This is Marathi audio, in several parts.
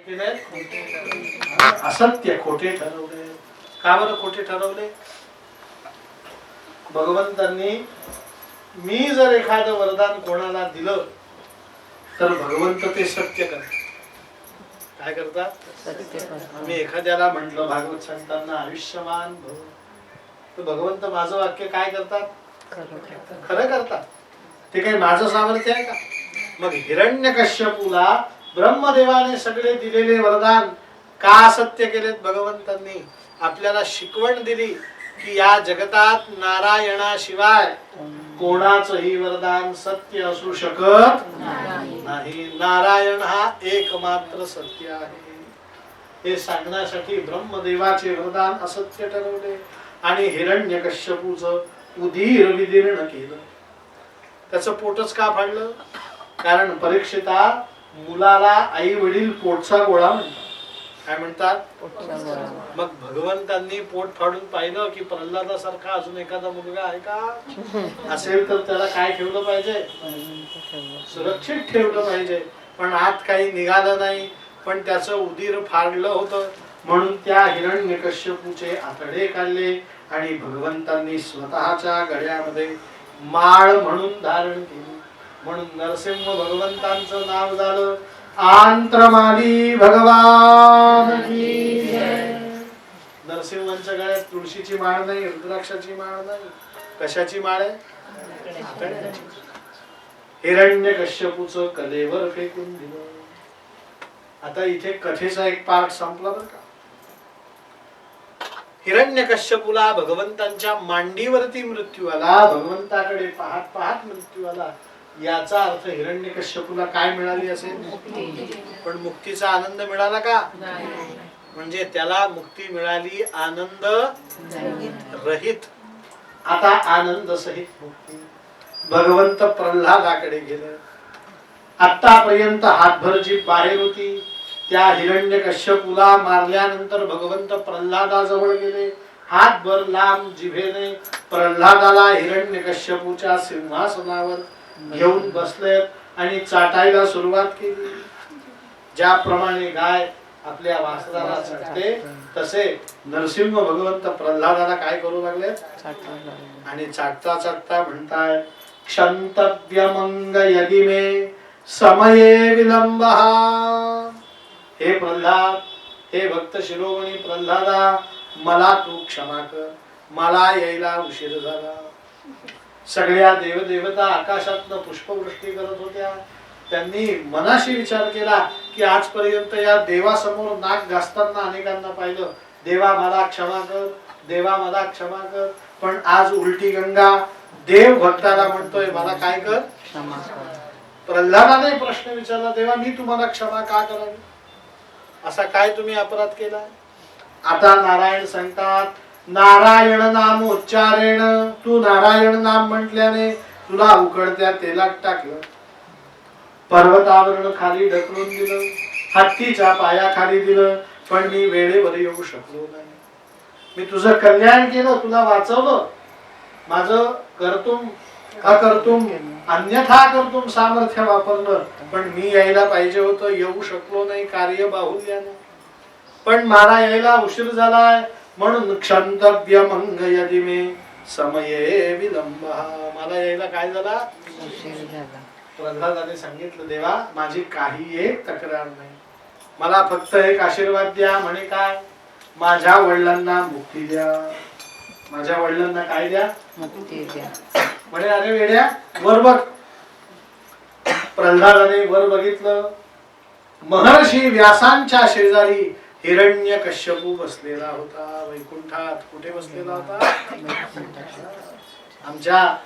केले? असत्य खोटे ठरवले. का बरं खोटे ठरवले? भगवंतांनी मी जर एखादं वरदान कोणाला दिलं तर भगवंत ते सत्य करतात. काय करतात? आम्ही एखाद्याला म्हटलं भागवत संतांना आयुष्यमान भव, तर भगवंत माझं वाक्य काय करतात? खरं करतात. ते काही माझं सामर्थ्य आहे का? मग हिरण्यकश्यपूला ब्रह्मदेवाने सगळे दिलेले वरदान का सत्य केलेत? भगवंतांनी आपल्याला शिकवण दिली की या जगतात नारायणाशिवाय कोणाचंही वरदान सत्य असू शकत नाही. नारायण हा एकमात्र सत्य आहे. हे सांगण्यासाठी ब्रह्मदेवाचे वरदान असत्य ठरवले आणि हिरण्यकश्यपूचं उदीर विदीर्ण केलं. त्याचं पोटच का फाडलं? कारण परीक्षिता मुलाला आई वडील पोटचा गोळा म्हणतात. काय म्हणतात? मग भगवंतांनी पोट फाडून पाहिलं की प्रल्हादासारखा अजून एखादा मुलगा आहे का? असेल तर त्याला काय ठेवलं पाहिजे? सुरक्षित ठेवलं पाहिजे. पण आत काही निघालं नाही, पण त्याचं उदीर फाडलं होतं. म्हणून त्या हिरण्यकश्यपूचे आतडे काढले आणि भगवंतांनी स्वतःच्या गळ्यामध्ये माळ म्हणून धारण केली. म्हणून नरसिंह भगवंतांचं नाव झालं आंत्रमाली भगवान की जय. नरसिंहांच्या गळ्यात तुळशीची माळ नाही, रुद्राक्षाची माळ नाही. कशाची माळ आहे? हिरण्यकश्यपूचं कलेवर फेकून दिलं. आता इथे कथेचा एक पार्ट संपला बरं का. हिरण्यकश्यपूला भगवंतांच्या मांडीवरती मृत्यू आला. भगवंताकडे पाहत पाहत मृत्यू आला. याचा अर्थ हिरण्यकश्यपूला काय मिळाली असेल? पण मुक्तीचा आनंद मिळाला का? म्हणजे त्याला मुक्ती मिळाली आनंद रहित. आता आनंद सहित मुक्ती. भगवंत प्रल्हादाकडे गेले. आतापर्यंत हातभर जी बाहेर होती त्या हिरण्यकश्यपूला मारल्यानंतर भगवंत प्रल्हादाजवळ गेले. हातभर लांब जिभेने प्रल्हादाला हिरण्यकश्यपूच्या सिंहासनावर घेऊन बसले आणि चाटायला सुरुवात केली. ज्याप्रमाणे गाय आपल्या वासराला चाटते तसे नरसिंह भगवंत प्रल्हादाला काय करू लागले? आणि चाटता चाटता म्हणताय क्षंतव्यमंग यदि मे समये विलंबः. हे प्रल्हाद, हे भक्त शिरोमणी प्रल्हादा, मला तू क्षमा कर. मला यायला उशीर झाला. सगळ्या देवदेवता आकाशातनं पुष्पवृष्टी करत होत्या. त्यांनी मनाशी विचार केला की आजपर्यंत या देवासमोर नाक घासताना अनेकांना पाहिलं. देवा मला क्षमा कर, देवा मला क्षमा कर. पण आज उलटी गंगा देव भक्ताला म्हणतोय मला काय कर? क्षमा कर. प्रल्हादाने प्रश्न विचारला, देवा मी तुम्हाला क्षमा का करावी? असा काय तुम्ही अपराध केला? आता नारायण सांगतात नारायण नाम उच्चारेण, तू नारायण नाम म्हटल्याने तुला उकडत्या तेलात टाकलं, पर्वतावरून खाली ढकलून दिलं, हत्तीच्या पायाखाली दिलं, पण मी वेळेवर येऊ शकलो नाही. मी तुझं कल्याण केलं, तुला वाचवलं. माझं कर्तुम अकर्तुम अन्यथा कर्तुम सामर्थ्य वापरलं, पण मी यायला पाहिजे होतं, येऊ शकलो नाही कार्य बाहुल्याने. पण मला यायला उशीर झालाय म्हणून क्षंतव्य मंग यदि मे समये विलंब. मला यायला काय झाला? उशीर झाला. प्रल्हादाने सांगितलं देवा माझी काही एक तक्रार नाही, मला फक्त एक आशीर्वाद द्या. म्हणे काय? माझ्या वडिलांना मुक्ती द्या. माझ्या वडिलांना काय द्या? मुक्ती द्या. म्हणे अरे वेड्या वर बघ. प्रल्हादाने वर बघितलं. महर्षी व्यासांच्या शेजारी हिरण्यकश्यपू बसलेला होता. वैकुंठात. कुठे बसलेला होता? आमच्या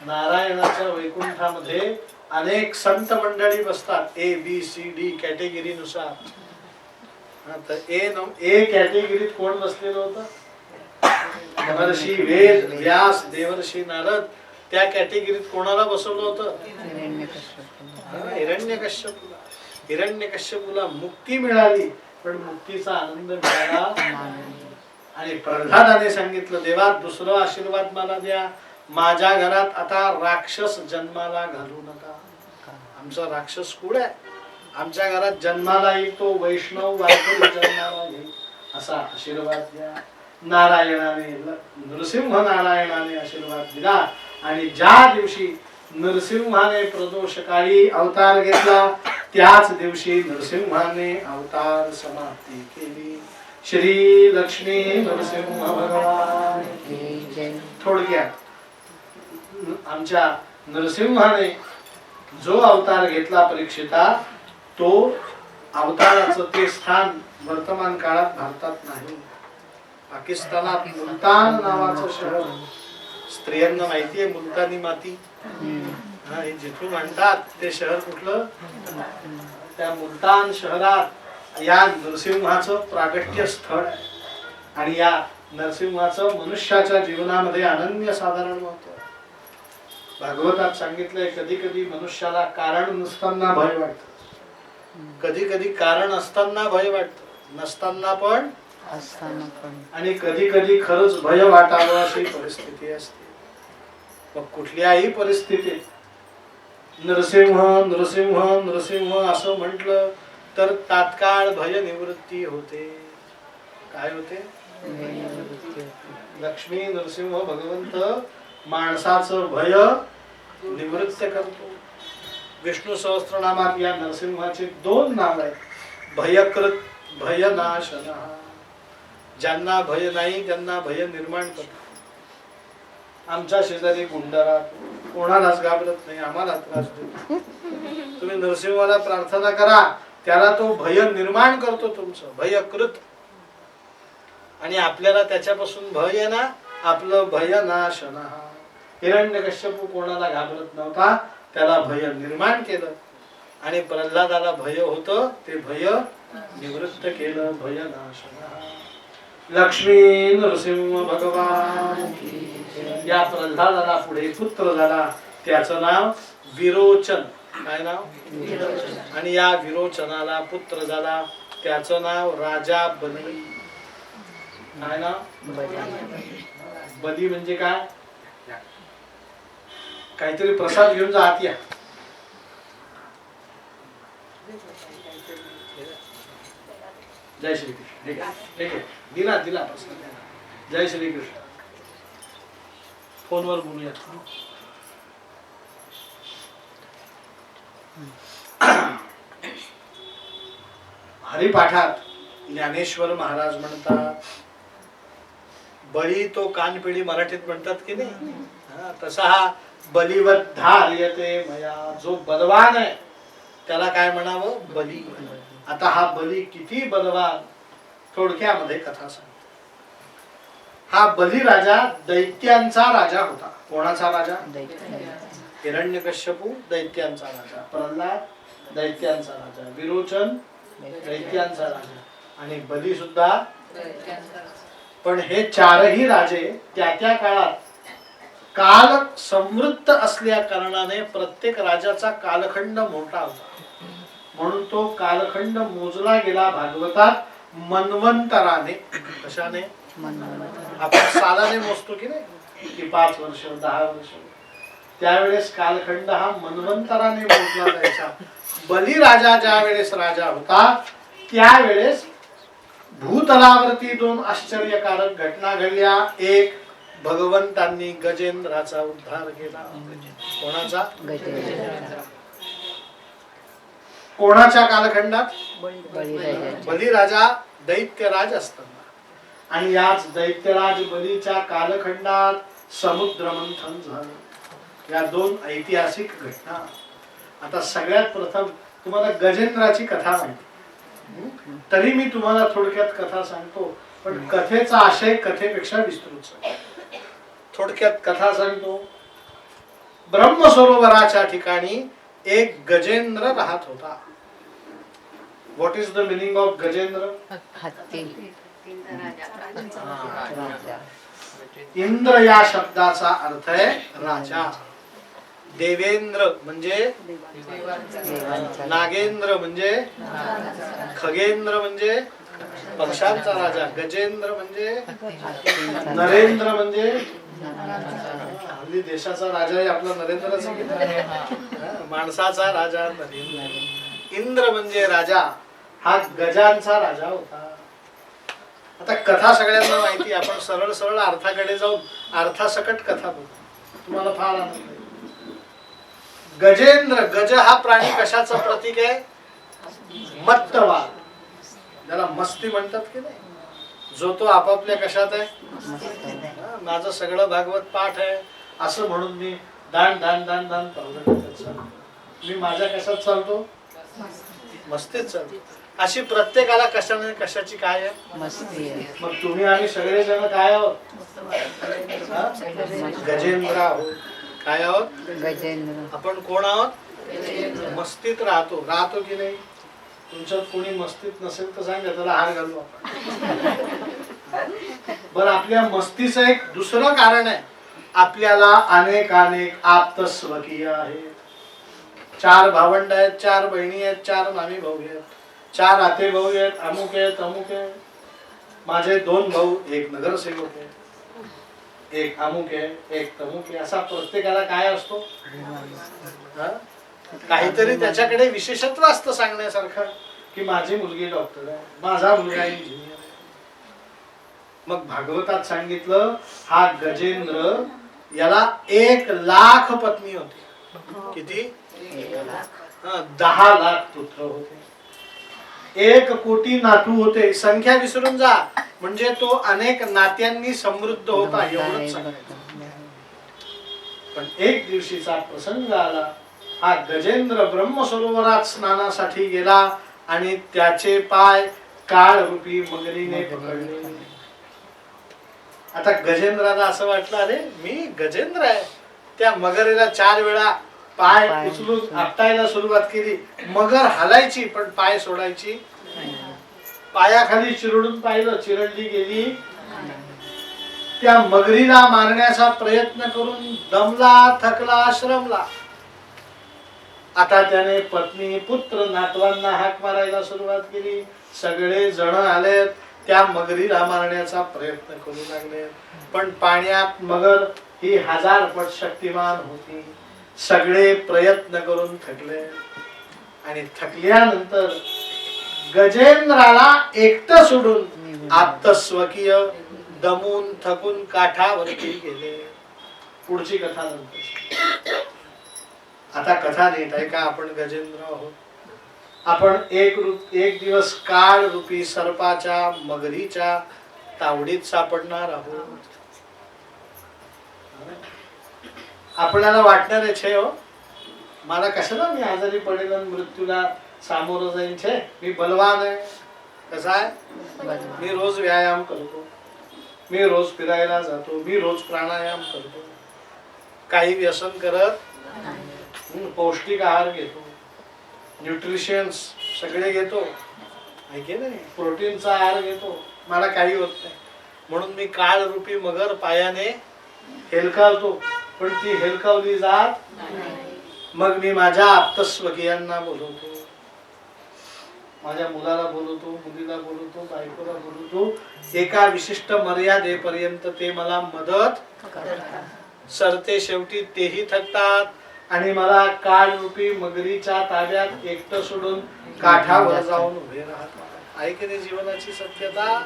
नारायणाच्या वैकुंठामध्ये अनेक संत मंडळी बसतात A B C D category नुसार. ए कॅटेगरीत कोण बसलेलं होतं? महर्षी वेद व्यास देवर्षी नारद. त्या कॅटेगरीत कोणाला बसवलं होतं? हिरण्यकश्यपूला. हिरण्यकश्यपूला मुक्ती मिळाली, पण मुक्तीचा आनंद मिळाला. आणि प्रल्हादाने सांगितलं देवा दुसरा आशीर्वाद मला द्या. माझ्या घरात आता राक्षस जन्माला घालू नका. आमचा राक्षस कुळ आहे. आमच्या घरात जन्माला येईल तो वैष्णव वारकरी जन्माला येईल असा आशीर्वाद द्या. नारायणाने नृसिंह नारायणाने आशीर्वाद दिला आणि ज्या दिवशी नरसिंहाने प्रदोषकाळी अवतार घेतला त्याच दिवशी नरसिंहाने अवतार समाप्ती केली. श्री लक्ष्मी नरसिंह भगवान की जय. थोडक्यात आमच्या नरसिंहाने जो अवतार घेतला परीक्षिता, तो अवताराचं ते स्थान वर्तमान काळात भारतात नाही. पाकिस्तानात मुलतान नावाचं शहर, स्त्रियांना माहितीये मुलतानी माती, हे जिथून म्हणतात ते शहर कुठलं, त्या मुलतान शहरात या नरसिंहाचं प्रागट्य स्थळ आहे. आणि या नरसिंहाचं मनुष्याच्या जीवनामध्ये अनन्य साधारण महत्व. भागवतात सांगितलंय कधी कधी मनुष्याला कारण नसताना भय वाटत, कधी कधी कारण असताना भय वाटत, नसताना पण आणि कधी कधी खरंच भय वाटावं अशी परिस्थिती असते. मग कुठल्याही परिस्थितीत नरसिंह नरसिंह नरसिंह असं म्हटलं तर तात्काळ भय निवृत्ती होते. काय होते? लक्ष्मी नरसिंह भगवंत माणसाचं भय निवृत्त करतो. विष्णू सहस्त्रनामात या नरसिंहाचे 2 नाव आहेत, भयकृत भयनाशनः. ज्यांना भय नाही त्यांना भय निर्माण करतो. आमच्या शेजारी गुंडारा कोणालाच घाबरत नाही, आम्हाला त्रास देतो. तुम्ही नरसिंहाला प्रार्थना करा, त्याला तो भय निर्माण करतो तुमचं, भयकृत. आणि आपल्याला त्याच्यापासून भय ना, आपलं भयनाशनः. हिरण्यकश्यपू कोणाला घाबरत नव्हता, त्याला भय निर्माण केलं. आणि प्रल्हादाला भय होतं, ते भय निवृत्त केलं, भयनाशनः. लक्ष्मी नरसिंह भगवान. या प्रल्हादाला पुढे पुत्र झाला, त्याचं नाव विरोचन. काय नाव? आणि या विरोचनाला पुत्र झाला, त्याचं नाव राजा बली. काय नाव? बली म्हणजे काय? काहीतरी प्रसाद घेऊन जा आत या. जय श्री कृष्ण. दिला दिला प्रसाद. जय श्री कृष्ण. फोनवर बोलूया. हरिपाठात ज्ञानेश्वर महाराज म्हणतात, बळी तो कानपिळी मराठीत म्हणतात की नाही, तसा हा बलिवत धार्यते मया. जो बलवान आहे त्याला काय म्हणावं? बली. आता हा बली किती बलवान, थोडक्यामध्ये कथा सांगतो. हा बली राजा दैत्यांचा राजा होता. कोणाचा राजा? हिरण्यकश्यपू दैत्यांचा राजा, प्रल्हाद दैत्यांचा राजा, विरोचन दैत्यांचा राजा आणि बली सुद्धा. पण हे 4ही राजे त्या त्या काळात काल समृद्ध असल्या कारणाने प्रत्येक राजाचा कालखंड मोठा होता. म्हणून तो कालखंड मोजला गेला भागवतात मन्वंतराने. कशाने? आपण सालाने मोजतो की नाही, की 5 वर्ष 10 वर्ष. त्यावेळेस कालखंड हा मन्वंतराने मोजला जायचा. बली राजा ज्या वेळेस राजा होता त्यावेळेस भूतलावरती 2 आश्चर्यकारक घटना घडल्या. एक, भगवंतांनी गजेंद्राचा उद्धार केला. कोणाचा? कोणाच्या कालखंडात? बलिराजा दैत्यराज असताना. आणि याच दैत्यराज बलीच्या कालखंडात समुद्र मंथन झालं. या 2 ऐतिहासिक घटना. आता सगळ्यात प्रथम तुम्हाला गजेंद्राची कथा माहिती, तरी मी तुम्हाला थोडक्यात कथा सांगतो. पण कथेचा आशय कथेपेक्षा विस्तृत. थोडक्यात कथा सांगतो. ब्रह्मसरोवराच्या ठिकाणी एक गजेंद्र राहत होता. What is the meaning of Gajendra? Indra या शब्दाचा अर्थ आहे राजा. देवेंद्र म्हणजे नागेंद्र म्हणजे खगेंद्र म्हणजे पक्षांचा राजा. गजेंद्र म्हणजे नरेंद्र म्हणजे हल्ली देशाचा राजा आहे आपला नरेंद्रच. माणसाचा राजा नरेंद्र. इंद्र म्हणजे राजा, हा गजांचा राजा होता. आता कथा सगळ्यांना माहिती, आपण सरळ सरळ अर्थाकडे जाऊन अर्थासकट कथा बघू, तुम्हाला फार आनंद आहे. गजेंद्र, गज हा प्राणी कशाचं प्रतीक आहे? मत्तवाद, ज्याला मस्ती म्हणतात की नाही, जो तो आपापल्या कशात आहे. माझं सगळं भागवत पाठ आहे असं म्हणून मी दान दान दान दान चालतो. मी माझ्या कशात चालतो? मस्तीत चालतो. अशी प्रत्येकाला कशाने कशाची काय आहे? मस्ती आहे. मग तुम्ही आम्ही सगळे जण काय आहोत? गजेंद्र आहोत. काय आहोत? गजेंद्र. आपण कोण आहोत? मस्तीत राहतो. राहतो की नाही? तुमच्यात कोणी मस्तीत नसेल तर सांगा, त्याला हार घालू आपण. बरं, आपल्या मस्तीचं एक दुसरं कारण आहे, आपल्याला अनेक आप्त स्वकीय आहेत. 4 भावंड आहेत, 4 बहिणी आहेत, 4 मामी भाऊ आहेत, 4 आते भाऊ आहेत, अमुक आहेत अमुक आहे. माझे 2 भाऊ, 1 नगरसेवक आहे, 1 अमुक आहे, 1 तमुक आहे. असा प्रत्येकाला काय असतो? काहीतरी त्याच्याकडे विशेषत्व असतं सांगण्यासारखं, की माझी मुलगी डॉक्टर आहे, माझा मुलगा इंजिनियर आहे. मग भागवतात सांगितलं, हा गजेंद्र याला 1,00,000 पत्नी होती. किती? 10 लाख पुत्र होते, 1 कोटी नातू होते. संख्या विसरून जा, म्हणजे तो अनेक नात्यांनी समृद्ध होता, एवढंच सांगायचं. पण एक दिवशीचा प्रसंग आला. हा गजेंद्र ब्रह्मसरोवरात स्नानासाठी गेला आणि त्याचे पाय काळ रूपी मगरीने पकडले. आता गजेंद्राला असं वाटलं, अरे मी गजेंद्र आहे. त्या मगरीला 4 वेळा पाय उचलून आपटायला सुरुवात केली. मगर हलायची पण पाय सोडायची. पायाखाली चिरडून पाहिलं, चिरडली गेली. त्या मगरीला मारण्याचा प्रयत्न करून दमला, थकला, श्रमला. आता त्याने पत्नी, पुत्र, नातवांना हाक मारायला सुरुवात केली. सगळे जण आले, त्या मगरीला मारण्याचा प्रयत्न करू लागले. पण पाण्यात मगर ही 1000 पट शक्तिमान होती. सगळे प्रयत्न करून थकले आणि थकल्यानंतर गजेंद्राला एकटं सोडून आत्तस्वकीय दमून थकून काठावरती गेले. पुढची कथा नंतर. आता कथा नीट आहे का? आपण गजेंद्र आहोत. आपण एक दिवस काळ रूपी सर्पाच्या, मगरीच्या तावडीत सापडणार आहोत. आपल्याला वाटणार आहे, छे हो मला कशाला मी आजारी पडेल आणि मृत्यूला सामोरं जाईन, छे मी बलवान आहे. कसा आहे? मी रोज व्यायाम करतो, मी रोज फिरायला जातो, मी रोज प्राणायाम करतो, काही व्यसन करत, पौष्टिक आहार घेतो, न्यूट्रिशन्स सगळे घेतो, प्रोटीनचा आहार घेतो, मला काही होत नाही. म्हणून मी काळ रूपी मगर पायाने हेलकावतो, पण ती हेलकावली जात. मग मी माझ्या आप्तस्वकीयांना बोलवतो, माझ्या मुलाला बोलवतो, मुलीला बोलवतो, बायकोला बोलवतो. एका विशिष्ट मर्यादेपर्यंत ते मला मदत सरते. शेवटी तेही थकतात आणि मला काळ रूपी मगरीच्या ताब्यात एकटं सोडून काठावर जाऊन उभे राहतात. आहे की नाही जीवनाची सत्यता?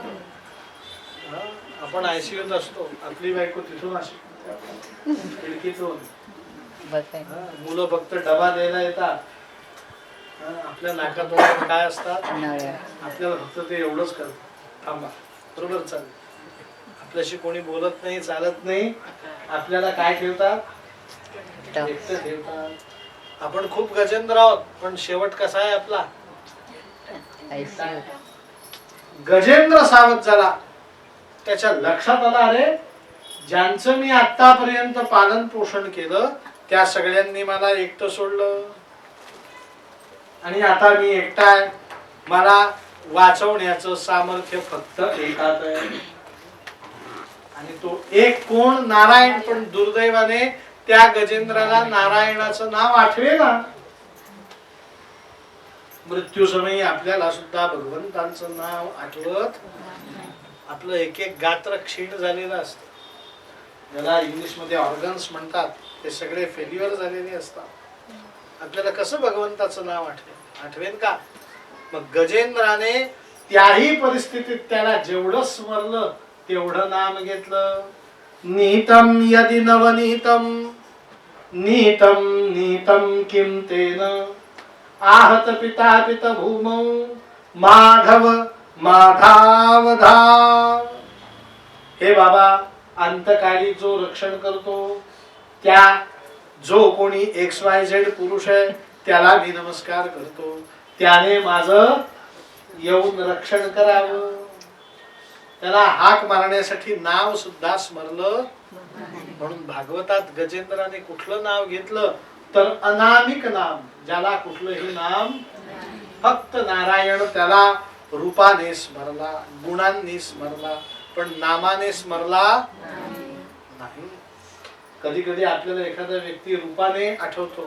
आपण आयसीयूत असतो, आपली बायको तिथून अशी खिडकीतून, मुलं फक्त डबा द्यायला येतात. आपल्या नाकात काय असतात? आपल्याला फक्त ते एवढंच करतात, थांबा बरोबर चालेल. आपल्याशी कोणी बोलत नाही, चालत नाही. आपल्याला काय ठेवतात? एकटं ठेवतात. आपण खूप गजेंद्र आहोत, पण शेवट कसा आहे आपला? गजेंद्र सावध झाला. त्याच्या लक्षात आला, अरे ज्यांचं मी आतापर्यंत पालन पोषण केलं त्या सगळ्यांनी मला एकटं सोडलं आणि आता मी एकटा आहे. मला वाचवण्याचं सामर्थ्य फक्त एकात आहे आणि तो एक कोण? नारायण. पण दुर्दैवाने त्या गजेंद्राला नारायणाचं नाव आठवे ना. मृत्यू समयी आपल्याला सुद्धा भगवंतांचं नाव आठवत. आपलं एक एक गात्र क्षीण झालेलं असतं, ज्याला इंग्लिश मध्ये ऑर्गन्स म्हणतात, ते सगळे फेल्युअर झालेले असतात. आपल्याला कसं भगवंताचं नाव आठवेल? आठवेन का? मग गजेंद्राने त्याही परिस्थितीत त्याला जेवढं स्मरलं तेवढं नाम घेतलं. नीतम यदि नवनीतम नीतम नीतम किम तेन आहत पिता पित भूमौ माधव माधावधा. हे बाबा, अंतकाली जो रक्षण करतो त्या जो कोणी XYZ पुरुष आहे त्याला मी नमस्कार करतो, त्याने माझं येऊन रक्षण करावं. त्याला हाक मारण्यासाठी नाव सुद्धा स्मरलं. म्हणून भागवतात गजेंद्राने कुठलं नाव घेतलं तर अनामिक नाम, ज्याला कुठलंही नाम, फक्त नारायण त्याला रूपाने स्मरला, गुणांनी स्मरला, पण नामाने स्मरला नाही. कधी कधी आपल्याला एखादा व्यक्ती रूपाने आठवतो,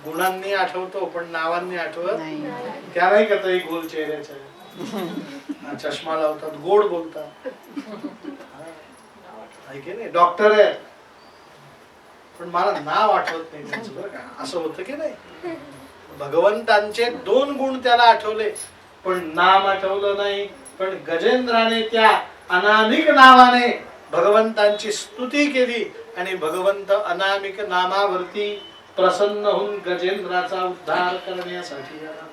गुणांनी आठवतो, पण नावांनी आठवत त्या नाही का तरी गोल चेहऱ्याच्या, चष्मा लावतात, गोड बोलतात, नाही डॉक्टर आहे पण मला नाव आठवत नाही त्यांचं, बरं का, असं होतं की नाही. भगवंतांचे 2 गुण त्याला आठवले पण नाम आठवलं नाही. पण गजेंद्राने त्या अनामिक नावाने भगवंतांची स्तुती केली आणि भगवंत अनामिक नामावरती प्रसन्न होऊन गजेंद्राचा उद्धार करण्यासाठी आला.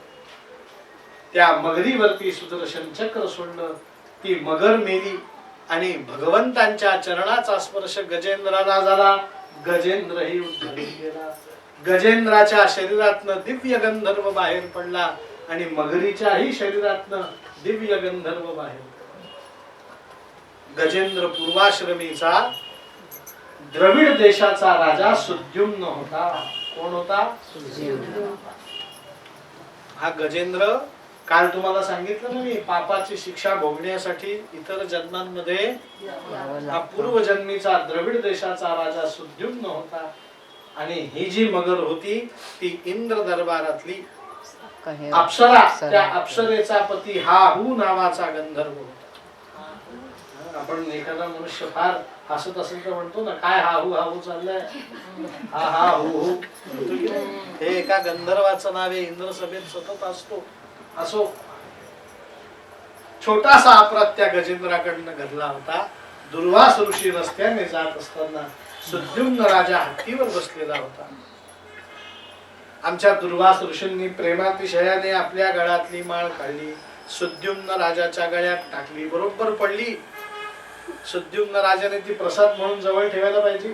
त्या मगरीवरती सुदर्शन चक्र सोडलं, ती मगर मेली आणि भगवंतांच्या चरणाचा स्पर्श गजेंद्राला झाला. गजेंद्रही उद्धारी गेला. गजेंद्राच्या शरीरातनं दिव्य गंधर्व बाहेर पडला आणि मगरीच्याही शरीरातनं दिव्य गंधर्व बाहेर पडला. गजेंद्र पूर्वाश्रमीचा द्रविड देशाचा राजा सुद्युम्न होता. कोण होता? हा गजेंद्र, काल तुम्हाला सांगितलं ना मी, पापाची शिक्षा भोगण्यासाठी इतर जन्मांमध्ये हा पूर्वजन्मीचा द्रविड देशाचा राजा सुद्युम्न होता. आणि ही जी मगर होती ती इंद्र दरबारातली अप्सरा, त्या अप्सरेचा पती हाहू नावाचा गंधर्व होता. आपण एखादा मनुष्य फार हसत असेल तर म्हणतो ना, काय हाहू हाहू चाललंय, हा हा हू हू. हे एका गंधर्वाचं नाव आहे, इंद्र सभेत सतत असतो. असो, छोटासा अपराध त्या गजेंद्राकडनं घडला होता. दुर्वास ऋषी रस्त्याने जात असताना सुद्युम्न राजा हत्तीवर बसलेला होता. आमच्या दुर्वास ऋषींनी प्रेमातिशयाने आपल्या गळ्यातली माळ काढली, सुद्युम्न राजाच्या गळ्यात टाकली, बरोबर पडली. सुद्युम्न राजाने ती प्रसाद म्हणून जवळ ठेवायला पाहिजे,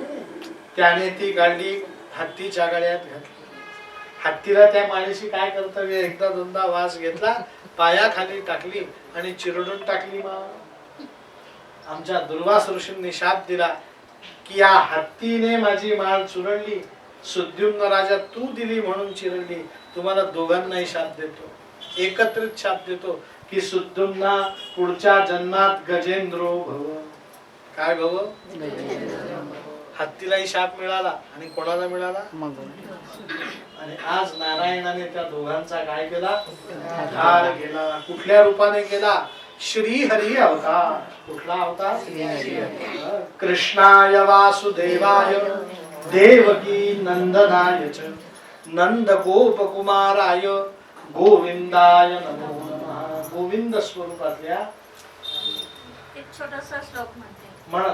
त्याने ती काढली, हत्तीच्या गळ्यात घातली. हत्तीला त्या माळेशी काय कर्तव्य, एकदा दोनदा वास घेतला, पायाखाली टाकली आणि चिरडून टाकली माळ. आमच्या दुर्वास ऋषींनी शाप दिला की या हत्तीने माझी माळ चुरडली, सुद्युम्न राजा तू दिली म्हणून चिरडली. तुम्हाला दोघांनाही शाप देतो, एकत्रित शाप देतो की सुद्युम्ना पुढच्या जन्मात गजेंद्रो भव. काय भव? हत्तीलाही शाप मिळाला आणि कोणाला मिळाला? आणि आज नारायणाने त्या दोघांचा काय केला? उद्धार केला. कुठल्या रूपाने केला? श्री हरी अवतार. कुठला अवतार? कृष्णाय वासुदेवाय देवकी नंदनाय च नंद गोप कुमाराय गोविंदाय नमो नमः. गोविंद स्वरूपातल्या एक छोटासा श्लोक म्हणते. म्हण.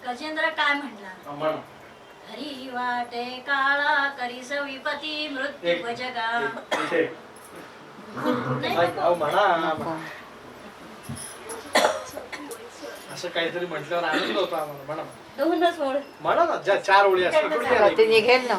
गजेंद्र काय म्हणला? म्हण. हरी वाटे काळा करी सविपती मृत्यू जगा. म्हणा असं काहीतरी म्हटल्यावर आनंद होतो आम्हाला. म्हणा. दोनच ओळ म्हणा ना, ज्या 4 ओळी असतात ते निघेल ना.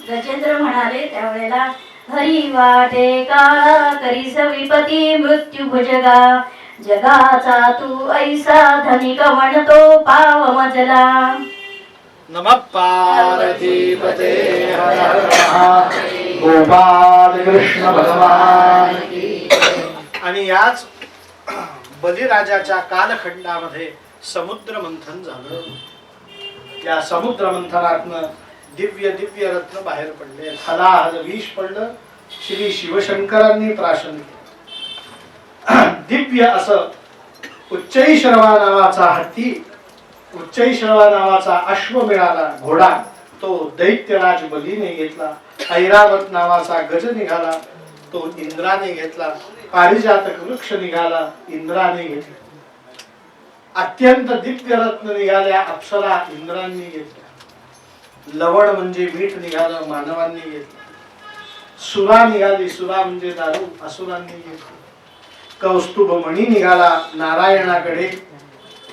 गजेंद्र म्हणाले त्यावेळेला, हरी वाटे काळा करी सविपती मृत्यू भुजगा. जगाचा तू ऐसा धनिक म्हणतो पाव मजला. नमः पार्वतीपते हर हर महादेव. गोपाल कृष्ण भगवान. आणि याच बलिराजाच्या कालखंडामध्ये समुद्र मंथन झालं. या समुद्र मंथनातनं दिव्य दिव्य रत्न बाहेर पडले. हलाहल विष पडलं. श्री शिवशंकरांनी प्राशन केलं. दिव्य असं उच्चैश्रवा नावाचा हत्ती उच्चैश्रवा नावाचा अश्व मिळाला घोडा, तो दैत्यराज बलीने घेतला. ऐरावत नावाचा गज निघाला, तो इंद्राने घेतला. पारिजातक वृक्ष निघाला, इंद्राने घेतला. अत्यंत दिव्य रत्न निघाल्या, अप्सरा इंद्रांनी घेतल्या. लवण म्हणजे मीठ निघालं, मानवांनी घेतलं. सुरा निघाली, सुरा म्हणजे दारू, असुरांनी घेतली. कौस्तुभ मणी निघाला नारायणाकडे,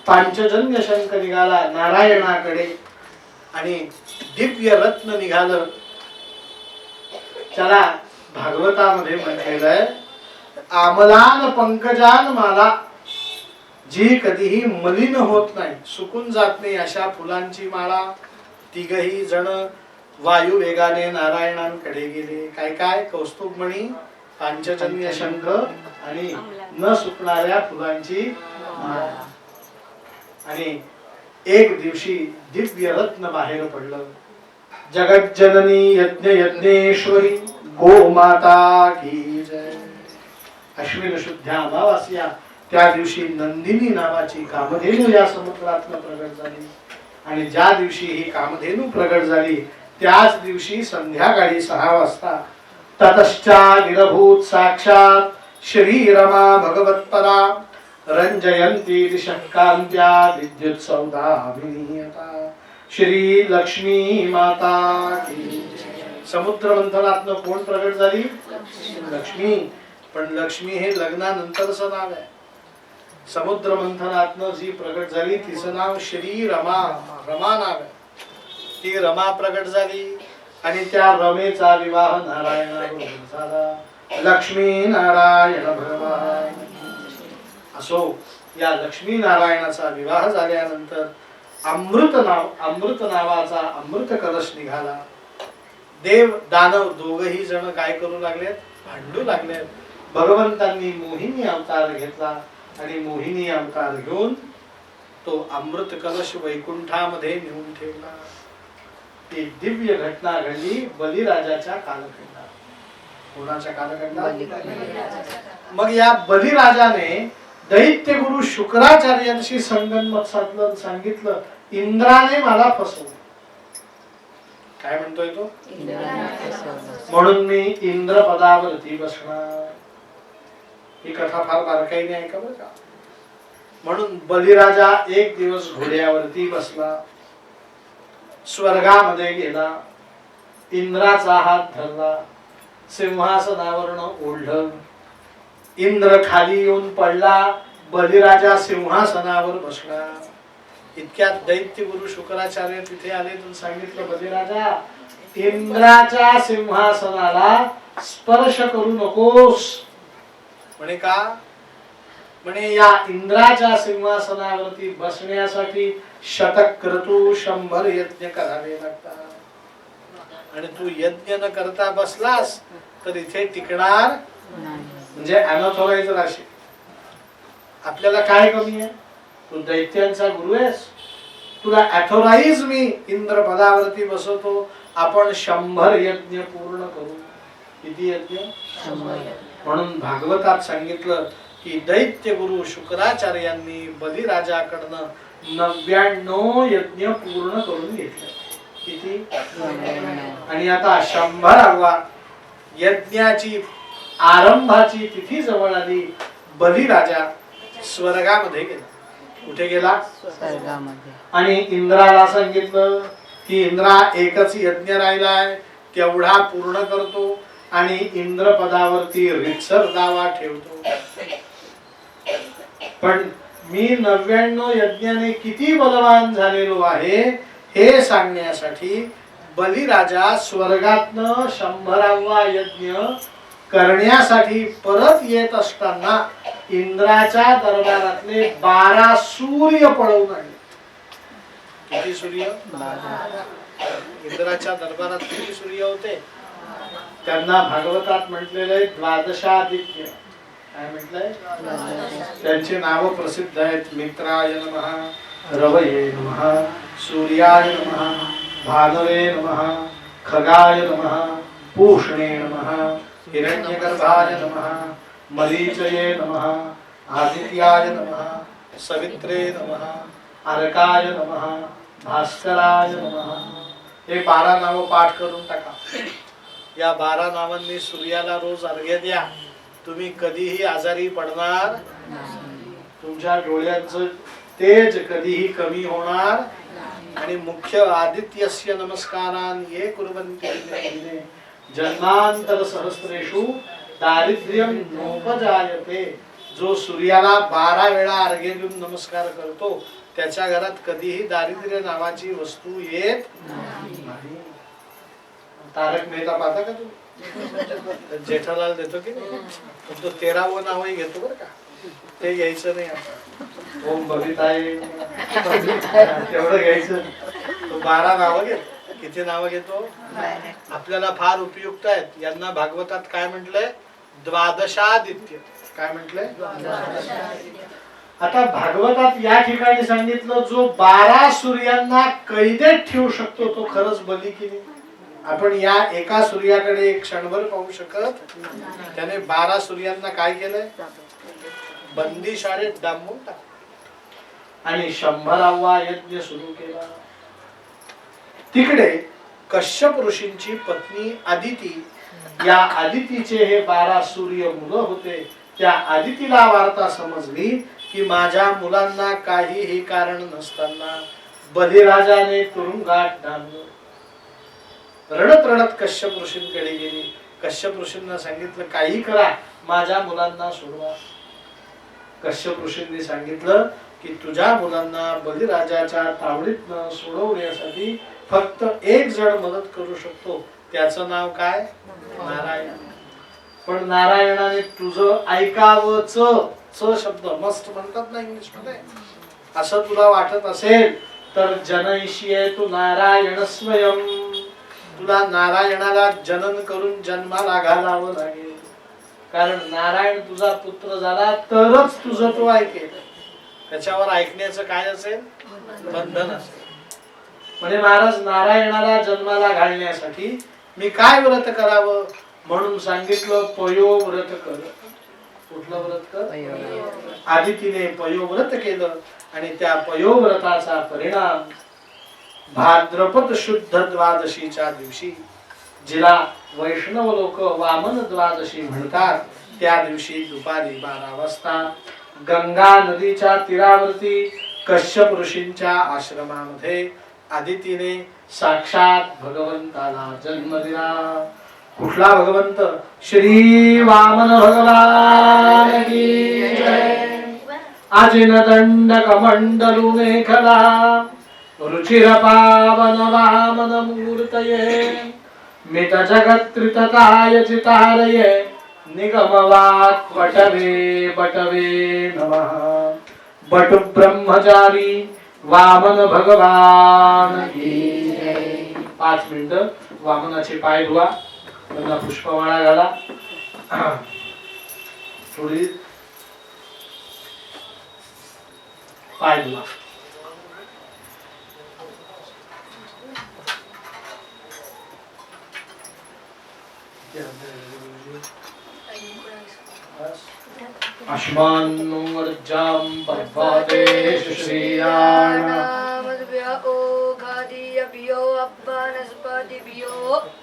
पांचजन्य शंख निघाला नारायणाकडे, आणि दिव्य रत्न निघालं. त्याला भागवतामध्ये म्हटलेलं आहे, आमलान पंकजान माला, जी कधीही मलिन होत नाही, सुकून जात नाही अशा फुलांची माळा. तिघही जण वायू वेगाने नारायणांकडे गेले. काय काय? कौस्तुभमणी, पांचजन्य शंख आणि न सुकणाऱ्या फुलांची माळा. आणि एक दिवशी दिव्य रत्न बाहेर पडलं. जगज्जननी यज्ञ यज्ञेश्वरी गोमाता की जय. अश्विन शुद्ध अमावास्या त्या दिवशी नंदिनी नावाची कामधेनू या समुद्रातनं प्रगट झाली. आणि ज्या दिवशी ही कामधेनू प्रगट झाली त्याच दिवशी संध्याकाळी 6 वाजता ततश्चादिरभूत साक्षात श्री रमा भगवत्परा रंजयंती दिशकांत्या विद्युत सौदामिनीयता श्री लक्ष्मी माता की. समुद्र मंथनातनं कोण प्रगट झाली? लक्ष्मी. पण लक्ष्मी हे लग्नानंतरचं नाव आहे. समुद्र मंथनातनं जी प्रगट झाली तिचं नाव श्री रमा, रमा नाव आहे. ती रमा प्रगट झाली आणि त्या रमेचा विवाह नारायणाबरोबर झाला. लक्ष्मी नारायण भगवान. असो या लक्ष्मी नारायणाचा विवाह झाल्यानंतर अमृत नावाचा अमृत कलश निघाला. देव दानव दोघही जण काय करू लागलेत? भांडू लागलेत. भगवंतांनी मोहिनी अवतार घेतला आणि मोहिनी अवतार घेऊन तो अमृत कलश वैकुंठामध्ये नेऊन ठेवला. ती दिव्य घटना घडली बलिराजाच्या कालखंडात. कोणाच्या कालखंडात? मग या बलिराजाने दैत्य गुरु शुक्राचार्यांशी संगनमत साधलं, सांगितलं इंद्राने मला फसवलं. काय म्हणतोय तो? म्हणून मी इंद्र पदावरती बसणार. ही कथा फार बारकाईने ऐका बरं का. म्हणून बलिराजा एक दिवस घोड्यावरती बसला, स्वर्गामध्ये गेला, इंद्राचा हात धरला, सिंहासनावरनं ओढलं. इंद्र खाली येऊन पडला, बलिराजा सिंहासनावर बसला. इतक्यात दैत्य गुरु शुक्राचार्य तिथे आले आणि सांगितलं, बलिराजा इंद्राच्या सिंहासनाला स्पर्श करू नकोस. म्हणे का? म्हणे या इंद्राच्या सिंहासनावरती बसण्यासाठी शतक्रतू 100 यज्ञ करावे लागतात आणि तू यज्ञ न करता बसलास तर इथे टिकणार म्हणजे अनऑथोराइज राशी. आपल्याला काय कमी आहे? तू दैत्यांचा गुरु आहेस, तुला अथोराइज मी इंद्र पदावरती बसवतो. आपण 100 यज्ञ पूर्ण करू. किती यज्ञ? 100. म्हणून भागवतात सांगितलं की दैत्य गुरु शुक्राचार्यांनी बलिराजाकडनं 99 यज्ञ पूर्ण करून घेतले. किती? आणि आता 100वा यज्ञाची आरंभाची तिथी जवळ आली. बलिराजा स्वर्गामध्ये गेला. कुठे गेला? स्वर्गामध्ये. आणि इंद्राला सांगितलं की इंद्रा एकच यज्ञ राहिलाय, तेवढा पूर्ण करतो आणि इंद्र पदावरती रितसर दावा ठेवतो. पण मी 99 यज्ञाने किती बलवान झालेलो आहे हे सांगण्यासाठी बलिराजा स्वर्गातनं 100वा यज्ञ करण्यासाठी परत येत असताना इंद्राच्या दरबारातले 12 सूर्य पळवून आणले. किती सूर्य? 12. इंद्राच्या दरबारात किती सूर्य होते? त्यांना भागवतात म्हटलेलं आहे द्वादशादित्य. काय म्हटलंय? त्यांची नाव प्रसिद्ध आहेत. मित्राय नमः, रवये नमः, सूर्याय नमः, भानवे नमः, खगाय नमः, पूष्णे नमः, हिरण्यगर्भाय नमः, मरीचये नमः, आदित्याय नमः, सवित्रे नमः, अर्काय नमः, भास्कराय नमः. हे 12 नावं पाठ करून टाका. या 12 नावांनी सूर्याला रोज अर्घ्य द्या. तुम्ही कधीही आजारी पडणार, तुमच्या डोळ्यांचं तेज कधीही कमी होणार. आणि मुख्य आदित्यस्य नमस्कारान ये कुर्वन्ति दिने जन्मांतर सहस्रेषु दारिद्र्यं नोपजायते. जो सूर्याला 12 वेळा अर्घ्य देऊन नमस्कार करतो त्याच्या घरात कधीही दारिद्र्य नावाची वस्तू येत नाही. तारक मेहता पाहता का तू? जेठालाल देतो की नाही? पण तो 13वं नावही घेतो बरं का, ते घ्यायचं नाही. ओम बबिताय तेवढं घ्यायचं. तो 12 नावं घेतो. किती नावं घेतो? आपल्याला फार उपयुक्त आहेत. यांना भागवतात काय म्हटलंय? द्वादशादित्य. काय म्हटलंय? आता भागवतात या ठिकाणी सांगितलं जो 12 सूर्यांना कैदेत ठेवू शकतो तो खरंच बली की नाही? आपण या एका सूर्याकडे एक क्षणभर पाहू शकत. त्याने 12 सूर्यांना काय केलंय? बंदी शाळेत डांबून टाकलं आणि 100वा यज्ञ सुरू केला. तिकडे कश्यप ऋषींची पत्नी आदिती, या आदितीचे हे 12 सूर्य मुलं होते. त्या आदितीला वार्ता समजली की माझ्या मुलांना काहीही कारण नसताना बलिराजाने तुरुंगात डांबलं. रडत रडत कश्यप ऋषींकडे गेली. कश्यप ऋषींना सांगितलं काही करा, माझ्या मुलांना सोडवा. कश्यप ऋषींनी सांगितलं की तुझ्या मुलांना बलिराजाच्या तावडीतनं सोडवण्यासाठी फक्त एक जण मदत करू शकतो. त्याचं नाव काय? नारायण. पण नारायणाने तुझं ऐकावंच. च शब्द मस्त म्हणतात ना इंग्लिश मध्ये. असं तुला वाटत असेल तर जनयिष्ये तू नारायण स्वयं. तुला नारायणाला जनन करून जन्माला घालावं लागेल. कारण नारायण तुझा पुत्र झाला तरच तुझं तो ऐकेल. त्याच्यावर ऐकण्याचं काय असेल? बंधन असेल. म्हणजे महाराज नारायणाला जन्माला घालण्यासाठी मी काय व्रत करावं म्हणून सांगितलं पयो व्रत कर. कुठलं व्रत कर? आदितीने पयो व्रत केलं आणि त्या पयो व्रताचा परिणाम भाद्रपद शुद्ध द्वादशीच्या दिवशी, जिला वैष्णव लोक वामन द्वादशी म्हणतात, त्या दिवशी दुपारी 12 वाजता गंगा नदीच्या तीरावरती कश्यप ऋषींच्या आश्रमामध्ये आदितीने साक्षात भगवंताला जन्म दिला. कुठला भगवंत? श्री वामन भगवान की जय. अजिन दंड कमंडलु मेखला रुचिर पावन वामन मूर्तये मित जगत्रितताय चितारये निगमवाक् पटवे बटवे नमः. बटु ब्रह्मचारी वामन भगवान की जय. 5 मिनिटं वामनाचे पाय धुवा, त्यांना पुष्पमाळा घाला, थोडी पाय धुवा. अश्मान्नो वर्जां पर्वतेषु श्रीयाणामद्भ्य ओघादियभ्यो अब्बानस्पतिभ्यो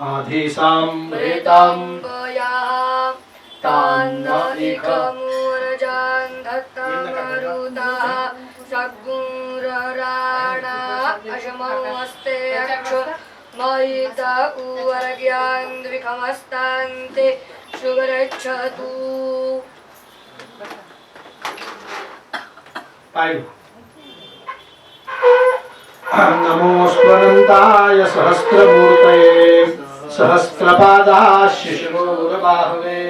आधिसाम्रेताम्बयाः तान्न इकमूर्जान् धत्तमरुताः सद्गुरुराणा अशमस्ते अक्ष महिता उवर्ग्यान् द्विखमस्तान्ते शुगरच्छतु. नमोस्वरन्ताय सहस्रमूर्तये सहस्रपादाशिशुरबाहवे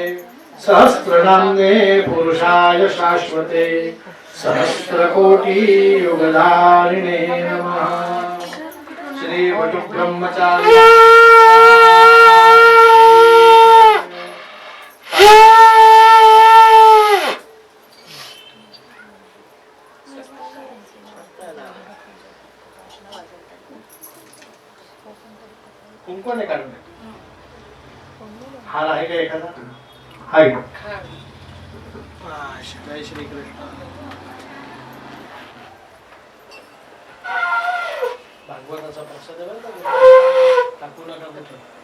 सहस्रनाम्ने पुरुषाय शाश्वते सहस्रकोटियुगधारिणे नमः. श्री वटु ब्रह्मचारी कुंकवाने काढून हार आहे का एखादा? हाय. जय श्री कृष्ण. भागवताचा प्रसाद आहे बरं का, टाकू नका कुठे.